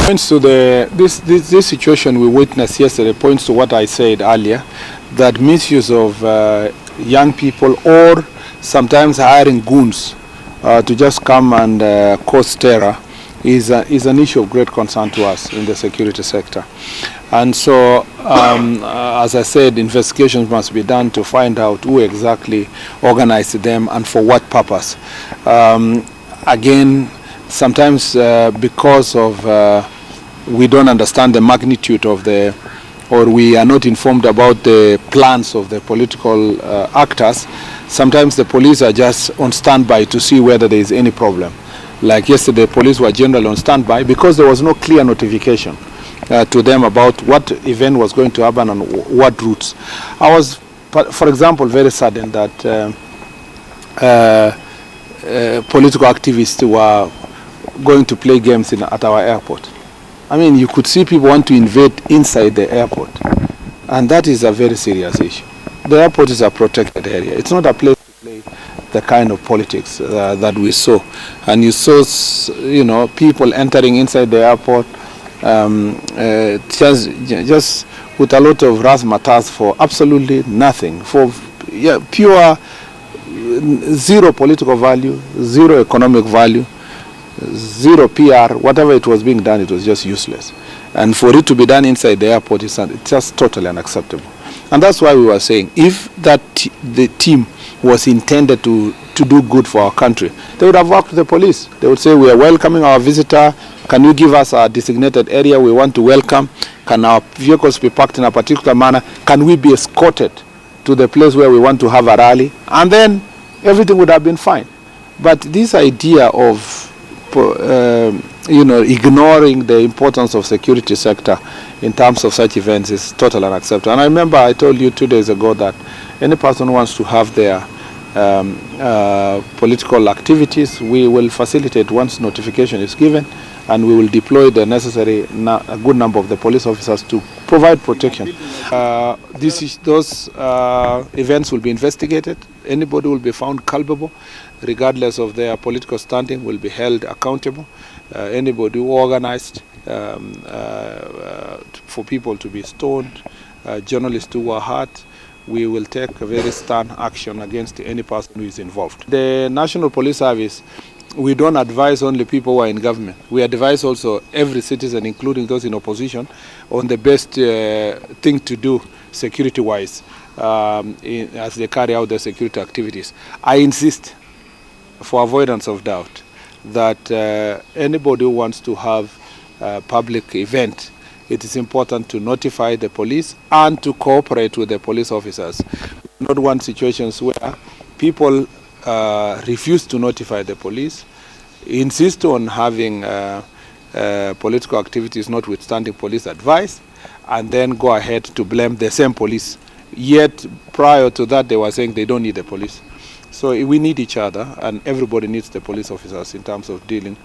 Points to this situation we witnessed yesterday points to what I said earlier, that misuse of young people or sometimes hiring goons to just come and cause terror is an issue of great concern to us in the security sector. And so, as I said, investigations must be done to find out who exactly organized them and for what purpose. Again, sometimes because of we don't understand the magnitude of or we are not informed about the plans of the political actors, sometimes the police are just on standby to see whether there is any problem. Like yesterday, police were generally on standby because there was no clear notification to them about what event was going to happen and what routes. I was, for example, very saddened that political activists were going to play games at our airport. I mean, you could see people want to invade inside the airport, and that is a very serious issue. The airport is a protected area. It's not a place to play the kind of politics that we saw. And you saw, people entering inside the airport just with a lot of razzmatazz for absolutely nothing, for pure zero political value, zero economic value, zero PR. Whatever it was being done, it was just useless. And for it to be done inside the airport, it's just totally unacceptable. And that's why we were saying, if the team was intended to do good for our country, they would have worked with the police. They would say, we are welcoming our visitor. Can you give us a designated area we want to welcome? Can our vehicles be parked in a particular manner? Can we be escorted to the place where we want to have a rally? And then everything would have been fine. But this idea of ignoring the importance of security sector in terms of such events is totally unacceptable. And I remember I told you 2 days ago that any person who wants to have their political activities, we will facilitate once notification is given, and we will deploy the necessary a good number of the police officers to provide protection. Those events will be investigated. Anybody will be found culpable, regardless of their political standing, will be held accountable. Anybody who organized for people to be stoned, journalists who were hurt, we will take a very stern action against any person who is involved. The National Police Service, we don't advise only people who are in government. We advise also every citizen, including those in opposition, on the best thing to do security-wise as they carry out their security activities. I insist, for avoidance of doubt, that anybody who wants to have a public event, it is important to notify the police and to cooperate with the police officers. We don't want situations where people refuse to notify the police, insist on having political activities notwithstanding police advice, and then go ahead to blame the same police. Yet prior to that, they were saying they don't need the police. So we need each other, and everybody needs the police officers in terms of dealing